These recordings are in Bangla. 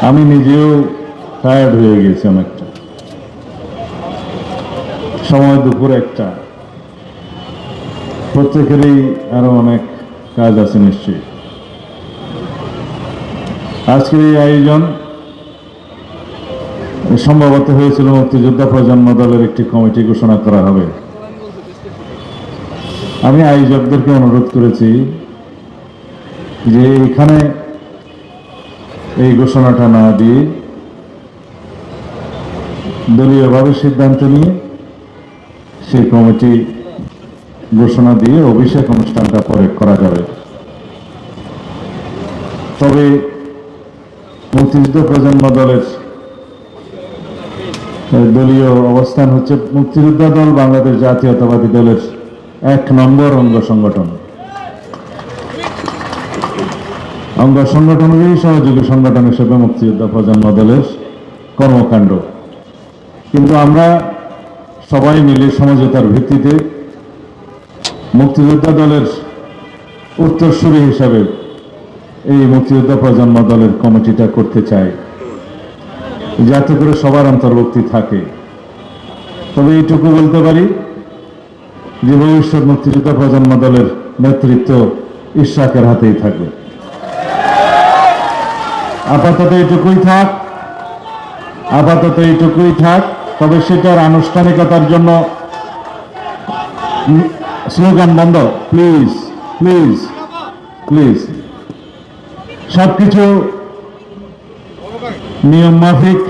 আমি নিজেও টায়ার্ড হয়ে গেছি অনেকটা। সময় দুপুর একটা, প্রত্যেকেরই আরো অনেক কাজ আছে নিশ্চয়ই। আজকের এই আয়োজন সম্ভবত হয়েছিল মুক্তিযোদ্ধা প্রজন্ম দলের একটি কমিটি ঘোষণা করা হবে। আমি আয়োজকদেরকে অনুরোধ করেছি যে এখানে এই ঘোষণাটা না দিয়ে দলীয়ভাবে সিদ্ধান্ত নিয়ে সেই কমিটি ঘোষণা দিয়ে অভিষেক অনুষ্ঠানটা পরে করা যাবে। তবে মুক্তিযুদ্ধ প্রজন্ম দলের দলীয় অবস্থান হচ্ছে মুক্তিযোদ্ধা দল বাংলাদেশ জাতীয়তাবাদী দলের 1 নম্বর অঙ্গ সংগঠন। অঙ্গ সংগঠনেরই সহযোগী সংগঠন হিসেবে মুক্তিযোদ্ধা প্রজন্ম দলের কর্মকাণ্ড। কিন্তু আমরা সবাই মিলে সমঝোতার ভিত্তিতে মুক্তিযোদ্ধা দলের উত্তরসূরি হিসাবে এই মুক্তিযোদ্ধা প্রজন্ম দলের কমিটিটা করতে চাই, যাতে করে সবার অন্তর্ভুক্তি থাকে। তবে এইটুকু বলতে পারি যে ভবিষ্যৎ মুক্তিযোদ্ধা প্রজন্ম দলের নেতৃত্ব ইশরাকের হাতেই থাকবে। আপাতত এইটুকুই থাক। তবে সেটার আনুষ্ঠানিকতার জন্য স্লোগান বন্ধ, প্লিজ প্লিজ প্লিজ। সবকিছু নিয়ম মাফিক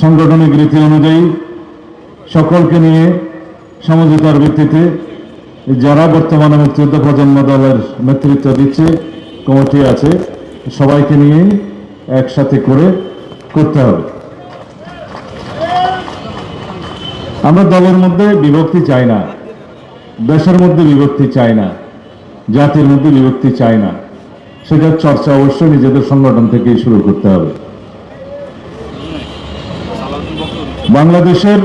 সাংগঠনিক রীতি অনুযায়ী সকলকে নিয়ে সমঝোতার ভিত্তিতে যারা বর্তমানে মুক্তিযোদ্ধা প্রজন্ম দলের নেতৃত্ব দিচ্ছে, কমিটি আছে, সবাইকে নিয়ে একসাথে করে করতে হবে। আমরা দলের মধ্যে বিভক্তি চাই না, দেশের মধ্যে বিভক্তি চাই না, জাতির মধ্যে বিভক্তি চাই না। সেটার চর্চা অবশ্যই নিজেদের সংগঠন থেকেই শুরু করতে হবে। বাংলাদেশের